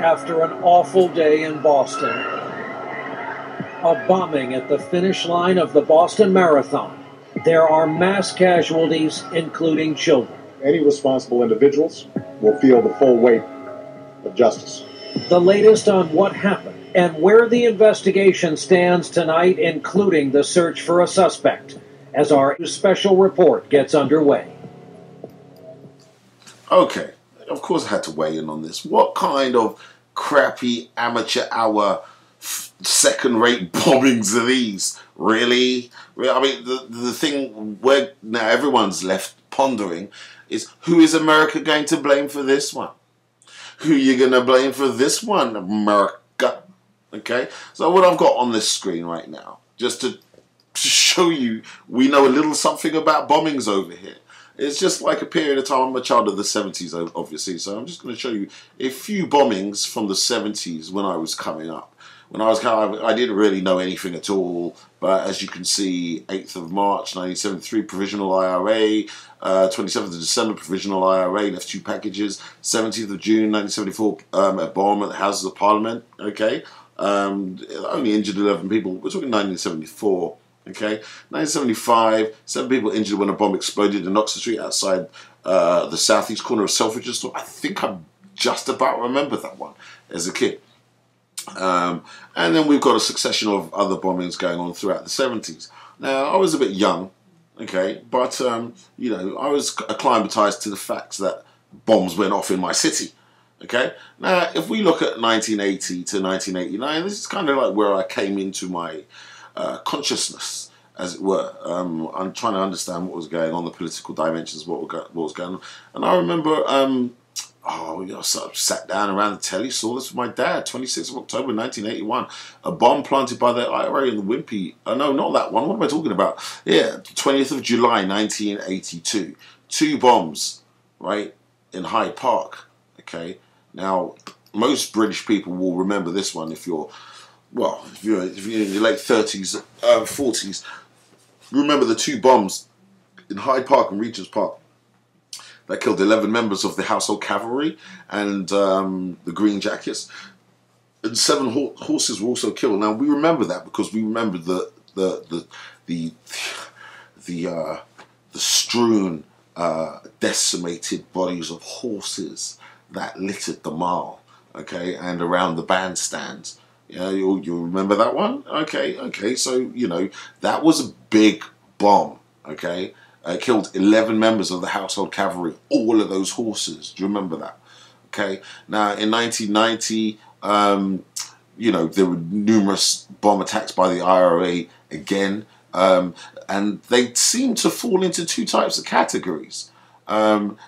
after an awful day in Boston. A bombing at the finish line of the Boston Marathon. There are mass casualties, including children. Any responsible individuals will feel the full weight of justice. The latest on what happened and where the investigation stands tonight, including the search for a suspect, as our special report gets underway. Okay, of course I had to weigh in on this. What kind of crappy amateur hour second-rate bombings are these? Really? I mean, the thing where now everyone's left pondering is, who is America going to blame for this one? Who are you going to blame for this one, America? Okay, so what I've got on this screen right now, just to show you, we know a little something about bombings over here. It's just like a period of time. I'm a child of the 70s, obviously, so I'm just going to show you a few bombings from the 70s when I was coming up. When I was coming up, I didn't really know anything at all, but as you can see, 8th of March 1973, provisional IRA, 27th of December, provisional IRA, left 2 packages, 17th of June 1974, a bomb at the Houses of Parliament, okay? Only injured 11 people. We're talking 1974. Okay, 1975, 7 people injured when a bomb exploded in Oxford Street outside the southeast corner of Selfridges store. I think I just about remember that one as a kid. And then we've got a succession of other bombings going on throughout the 70s. Now, I was a bit young, okay, but, you know, I was acclimatized to the facts that bombs went off in my city. Okay, now if we look at 1980 to 1989, this is kind of like where I came into my consciousness, as it were. I'm trying to understand what was going on, the political dimensions, what was going on. And I remember, I sat down around the telly, saw this with my dad, 26th of October 1981, a bomb planted by the IRA in the Wimpy. No, not that one. What am I talking about? Yeah, 20th of July 1982. 2 bombs, right, in Hyde Park. Okay. Now, most British people will remember this one if you're, well, if you're in your late 30s, 40s. Remember the 2 bombs in Hyde Park and Regent's Park that killed 11 members of the Household Cavalry and the Green Jackets, and 7 horses were also killed. Now we remember that because we remember the strewn, decimated bodies of horses that littered the mall, okay, and around the bandstands. Yeah, you remember that one? Okay, so, you know, that was a big bomb, okay? It killed 11 members of the Household Cavalry, all of those horses. Do you remember that? Okay, now in 1990, you know, there were numerous bomb attacks by the IRA again, and they seem to fall into 2 types of categories.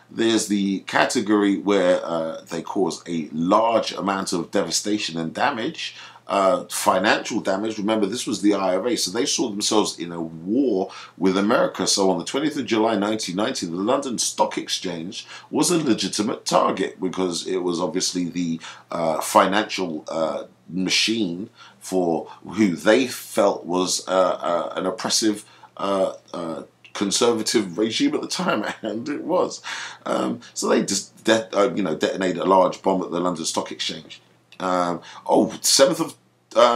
There's the category where they cause a large amount of devastation and damage, financial damage. Remember, this was the IRA, so they saw themselves in a war with America. So on the 20th of July 1990, the London Stock Exchange was a legitimate target because it was obviously the financial machine for who they felt was an oppressive conservative regime at the time, and it was. So they just detonated a large bomb at the London Stock Exchange. 7th of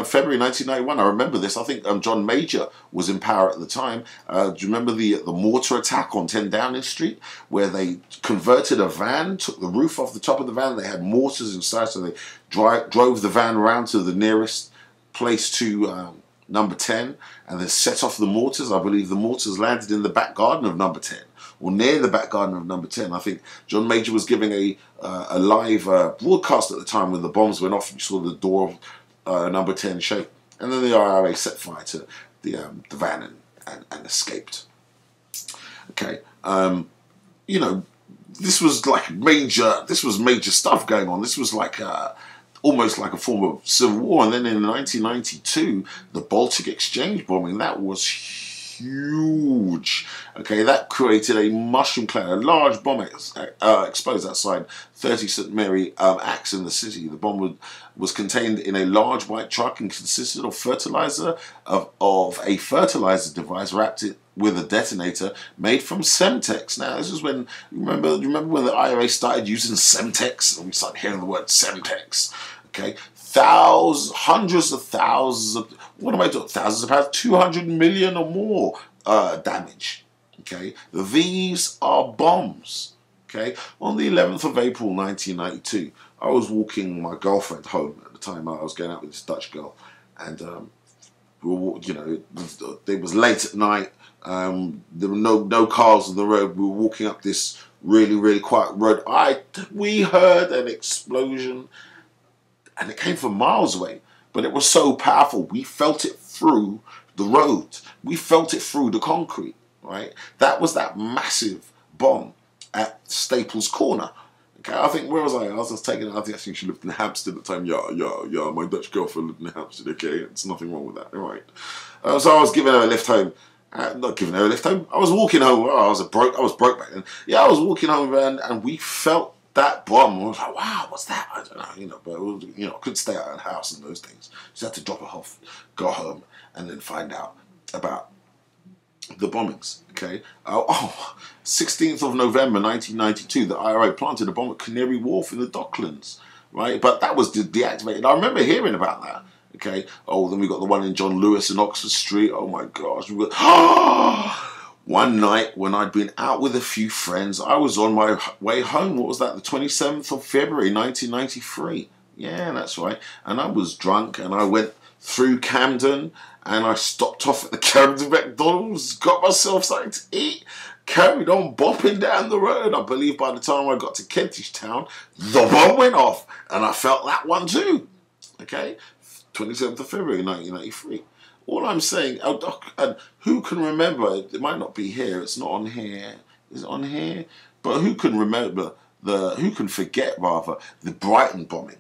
February 1991, I remember this. I think John Major was in power at the time. Do you remember the mortar attack on 10 Downing Street, where they converted a van, took the roof off the top of the van, they had mortars inside, so they drove the van around to the nearest place to number 10, and then set off the mortars. I believe the mortars landed in the back garden of number 10, or near the back garden of number 10. I think John Major was giving a live broadcast at the time when the bombs went off. You saw the door of number 10 shake, and then the IRA set fire to the van and escaped. Okay, you know, this was like major. This was major stuff going on. This was like almost like a form of civil war. And then in 1992, the Baltic Exchange bombing, that was huge. Okay, that created a mushroom cloud. A large bomb exploded outside 30 St. Mary Axe in the city. The bomb was contained in a large white truck and consisted of fertilizer, of a fertilizer device wrapped it with a detonator made from Semtex. Now, this is when, remember when the IRA started using Semtex? And we started hearing the word Semtex. Okay, hundreds of thousands of, what am I doing? Thousands of pounds, 200 million or more damage. Okay, these are bombs. Okay, on the 11th of April 1992, I was walking my girlfriend home. At the time, I was going out with this Dutch girl, and we were, you know, it was late at night. There were no cars on the road. We were walking up this really quiet road. We heard an explosion, and it came from miles away. But it was so powerful, we felt it through the road. We felt it through the concrete. Right? That was that massive bomb at Staples Corner. Okay, I think, where was I? I was just taking, I think she lived in Hampstead at the time. Yeah, my Dutch girlfriend lived in Hampstead. Okay, it's nothing wrong with that. All right. So I was giving her a lift home. Not giving her a lift home. I was walking home. I was broke back then. Yeah, I was walking home, and we felt that bomb. I was like, wow, what's that? I don't know, you know. But it was, you know, I couldn't stay out of the house and those things. So I had to drop her off, go home, and then find out about the bombings. Okay. 16th of November 1992, the IRA planted a bomb at Canary Wharf in the Docklands. Right, but that was deactivated. I remember hearing about that. Okay. Oh, then we got the one in John Lewis and Oxford Street. Oh my gosh. One night when I'd been out with a few friends, I was on my way home. What was that? The 27th of February 1993. Yeah, that's right. And I was drunk, and I went through Camden, and I stopped off at the Camden McDonald's, got myself something to eat, carried on bopping down the road. I believe by the time I got to Kentish Town, the bomb went off, and I felt that one too. Okay, 27th of February 1993. All I'm saying, and who can remember, it might not be here, it's not on here, is it on here? But who can remember, who can forget rather, the Brighton bombing,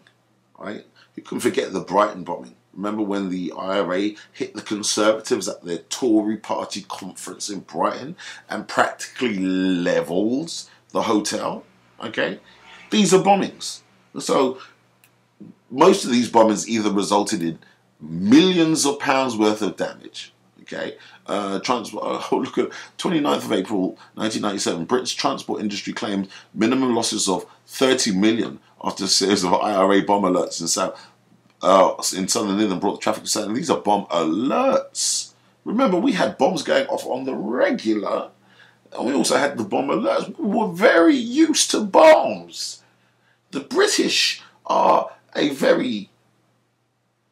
right? Who can forget the Brighton bombing? Remember when the IRA hit the Conservatives at their Tory party conference in Brighton and practically levels the hotel? Okay? These are bombings. So most of these bombings either resulted in millions of pounds worth of damage. Okay? Look at 29th of April 1997. Britain's transport industry claimed minimum losses of 30 million after a series of IRA bomb alerts in southern England brought the traffic to standstill. These are bomb alerts. Remember, we had bombs going off on the regular, and we also had the bomb alerts. We were very used to bombs. The British are a very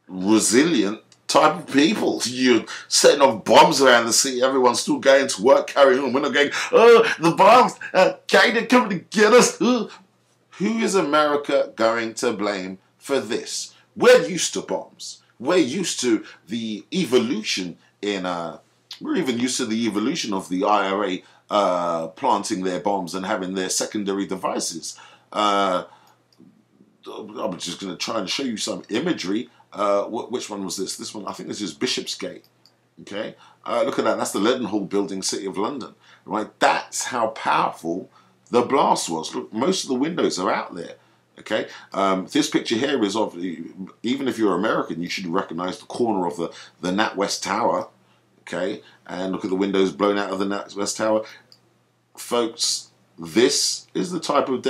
resilient type of people. You're setting off bombs around the city, everyone's still going to work, carrying on. We're not going, oh, the bombs, China coming to get us. Who is America going to blame for this? We're used to bombs. We're used to the evolution we're even used to the evolution of the IRA planting their bombs and having their secondary devices. I'm just going to try and show you some imagery. Which one was this? This one, I think this is Bishopsgate. Okay, look at that. That's the Leadenhall Building, City of London. Right, that's how powerful the blast was. Look, most of the windows are out there. Okay, this picture here is of, even if you're American, you should recognize the corner of the NatWest Tower. Okay, and look at the windows blown out of the NatWest Tower, folks. This is the type of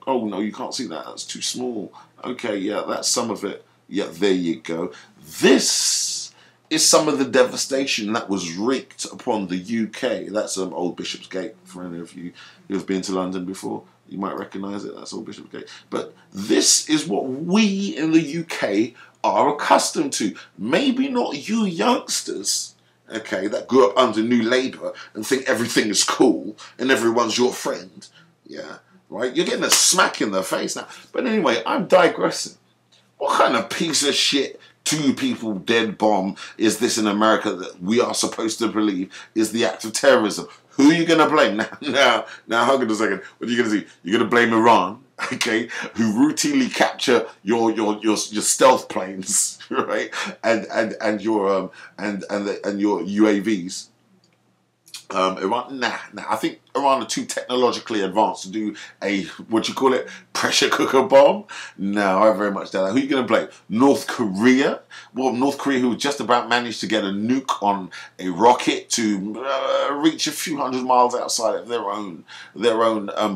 oh no, you can't see that. That's too small. Okay, yeah, that's some of it. Yeah, there you go. This is some of the devastation that was wreaked upon the UK. That's old Bishopsgate. For any of you who have been to London before, you might recognise it. That's old Bishopsgate. But this is what we in the UK are accustomed to. Maybe not you youngsters, okay, that grew up under New Labour and think everything is cool and everyone's your friend. Yeah, right? You're getting a smack in the face now. But anyway, I'm digressing. What kind of piece of shit 2 people dead bomb is this in America that we are supposed to believe is the act of terrorism? Who are you going to blame? Now, hold on a second. What are you going to do? You're going to blame Iran, okay, who routinely capture your stealth planes, right, and your UAVs, Iran, nah. I think Iran are too technologically advanced to do a, what you call it, pressure cooker bomb. No, I very much doubt that. Who are you going to blame? North Korea? Well, North Korea, who just about managed to get a nuke on a rocket to reach a few hundred miles outside of their own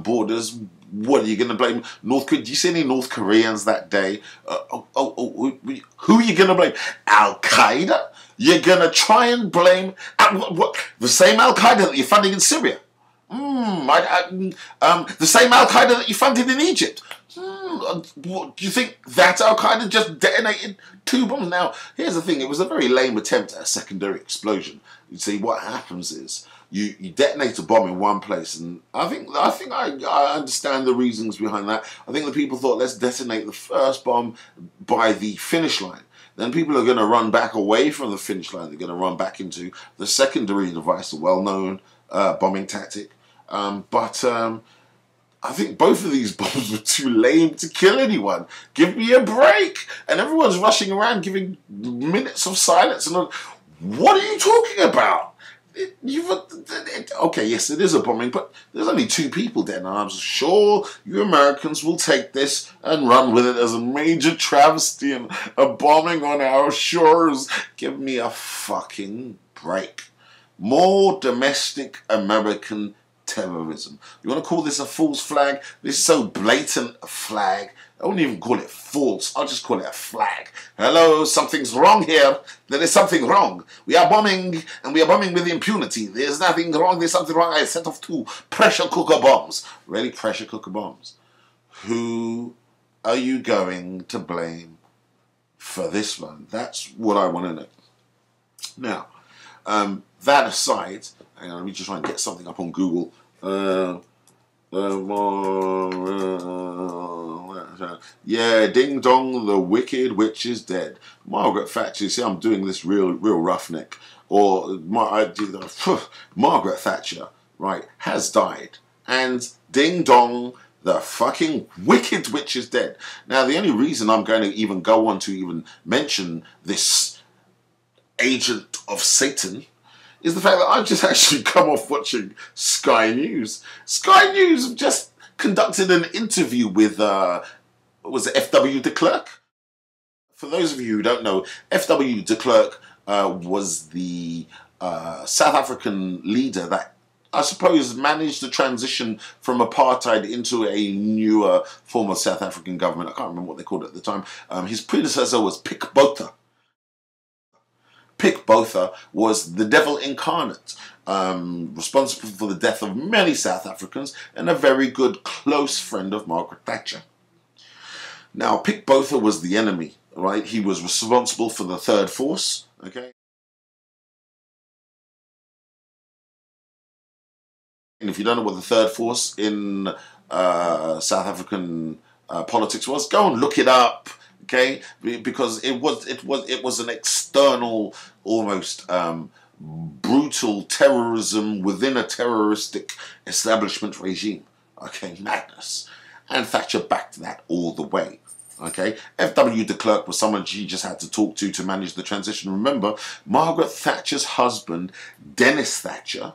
borders. What are you going to blame? North Korea? Did you see any North Koreans that day? Who are you going to blame? Al Qaeda? You're going to try and blame the same Al Qaeda that you're funding in Syria? The same Al Qaeda that you funded in Egypt? Do you think that Al Qaeda just detonated 2 bombs? Now, here's the thing: it was a very lame attempt at a secondary explosion. You see, what happens is you detonate a bomb in one place, and I think I understand the reasons behind that. I think the people thought, let's detonate the first bomb by the finish line. Then people are going to run back away from the finish line. They're going to run back into the secondary device, the well-known bombing tactic. But I think both of these bombs were too lame to kill anyone. Give me a break. And everyone's rushing around giving minutes of silence. And what are you talking about? Okay, yes, it is a bombing, but there's only 2 people dead, and I'm sure you Americans will take this and run with it as a major travesty and a bombing on our shores. Give me a fucking break. More domestic American terrorism. You want to call this a false flag? This is so blatant a flag. I won't even call it false. I'll just call it a flag. Hello, something's wrong here. There is something wrong. We are bombing, and we are bombing with impunity. There's nothing wrong. There's something wrong. I set off 2 pressure cooker bombs. Really, pressure cooker bombs. Who are you going to blame for this one? That's what I want to know. Now, that aside, hang on, let me just try and get something up on Google. Yeah, ding dong, the wicked witch is dead. Margaret Thatcher. See, I'm doing this real roughneck. Or Margaret Thatcher, right, has died, and ding dong, the fucking wicked witch is dead. Now, the only reason I'm going to even go on to even mention this agent of Satan is the fact that I've just actually come off watching Sky News. Sky News have just conducted an interview with, was it F.W. de Klerk? For those of you who don't know, F.W. de Klerk was the South African leader that, I suppose, managed to transition from apartheid into a newer form of South African government. I can't remember what they called it at the time. His predecessor was Pik Botha. Pik Botha was the devil incarnate, responsible for the death of many South Africans and a very good close friend of Margaret Thatcher. Now, Pik Botha was the enemy, right? He was responsible for the Third Force, okay? And if you don't know what the Third Force in South African politics was, go and look it up. Okay, because it was an external, almost brutal terrorism within a terroristic establishment regime. Okay, madness, and Thatcher backed that all the way. Okay, F.W. de Klerk was someone she just had to talk to manage the transition. Remember, Margaret Thatcher's husband, Dennis Thatcher.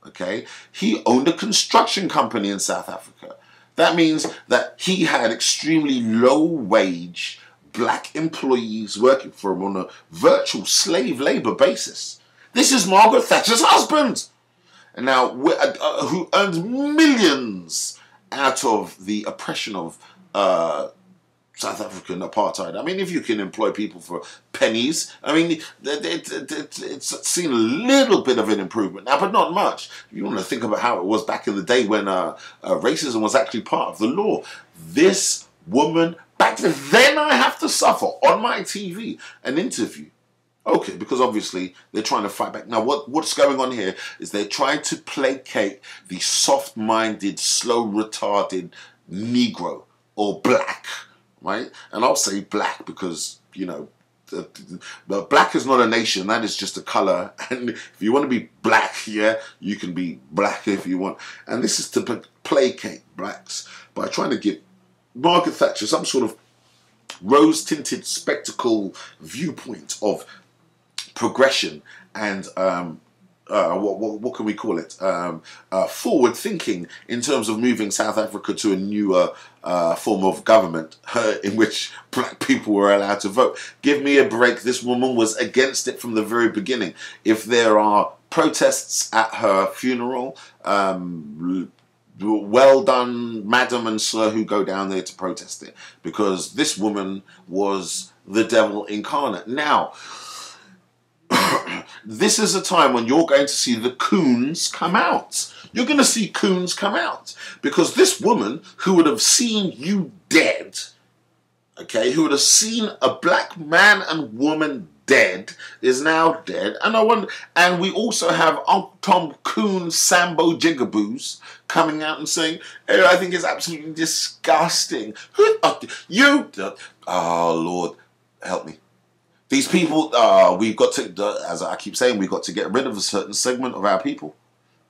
Okay, he owned a construction company in South Africa. That means that he had extremely low-wage black employees working for him on a virtual slave labor basis. This is Margaret Thatcher's husband, and now who earned millions out of the oppression of South African apartheid. I mean, if you can employ people for pennies, I mean, it's seen a little bit of an improvement now, but not much. You want to think about how it was back in the day when racism was actually part of the law. This woman, back then I have to suffer on my TV an interview. Okay, because obviously they're trying to fight back. Now, what's going on here is they're trying to placate the soft-minded, slow-retarded Negro or black. Right? And I'll say black because, you know, the black is not a nation. That is just a color. And if you want to be black, yeah, you can be black if you want. And this is to placate blacks by trying to give Margaret Thatcher some sort of rose-tinted spectacle viewpoint of progression and what can we call it? Forward thinking in terms of moving South Africa to a newer form of government in which black people were allowed to vote. Give me a break. This woman was against it from the very beginning. If there are protests at her funeral, well done, madam and sir, who go down there to protest it, because this woman was the devil incarnate. Now, this is a time when you're going to see the coons come out. You're going to see coons come out, because this woman who would have seen you dead, okay, who would have seen a black man and woman dead, is now dead. And I wonder, and we also have Uncle Tom Coon Sambo Jigaboos coming out and saying, "Oh, I think it's absolutely disgusting." You, oh Lord, help me. These people, we've got to, as I keep saying, we've got to get rid of a certain segment of our people.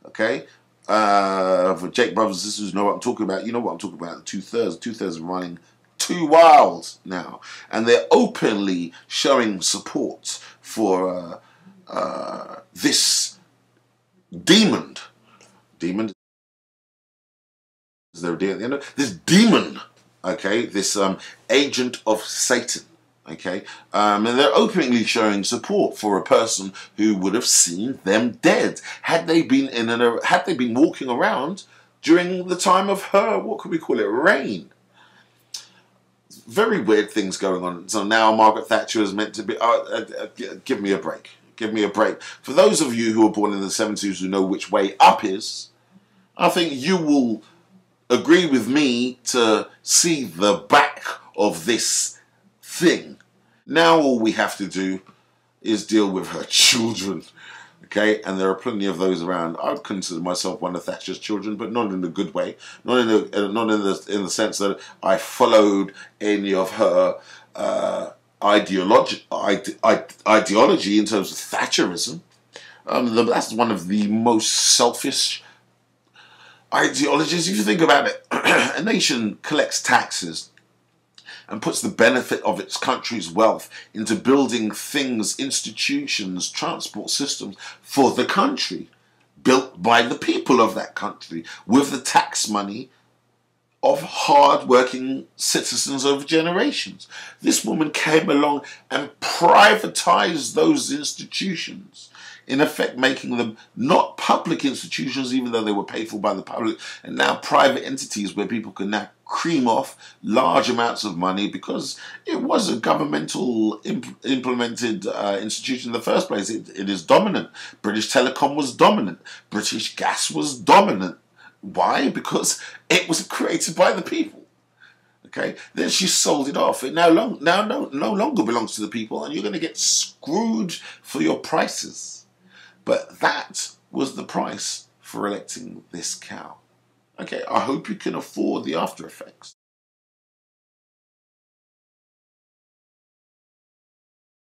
Okay? For Jake brothers and sisters who know what I'm talking about, you know what I'm talking about. Two-thirds. Two-thirds are running too wild now. And they're openly showing support for this demon. Demon? Is there a D at the end of it? This demon, okay? This agent of Satan. Okay, and they're openly showing support for a person who would have seen them dead had they been had they been walking around during the time of her, what could we call it, reign. Very weird things going on. So now Margaret Thatcher is meant to be. Give me a break. Give me a break. For those of you who were born in the 70s who know which way up is, I think you will agree with me to see the back of this thing. Now all we have to do is deal with her children, okay? And there are plenty of those around. I would consider myself one of Thatcher's children, but not in a good way. Not in the sense that I followed any of her ideology in terms of Thatcherism. That's one of the most selfish ideologies. If you think about it, a nation collects taxes and puts the benefit of its country's wealth into building things, institutions, transport systems for the country, built by the people of that country, with the tax money of hard-working citizens over generations. This woman came along and privatized those institutions, in effect making them not public institutions, even though they were paid for by the public, and now private entities where people can now cream off large amounts of money because it was a governmental implemented institution in the first place. It is dominant. British Telecom was dominant. British Gas was dominant. Why? Because it was created by the people. Okay, then she sold it off. It no longer belongs to the people, and you're going to get screwed for your prices. But that was the price for electing this cow. Okay, I hope you can afford the after effects.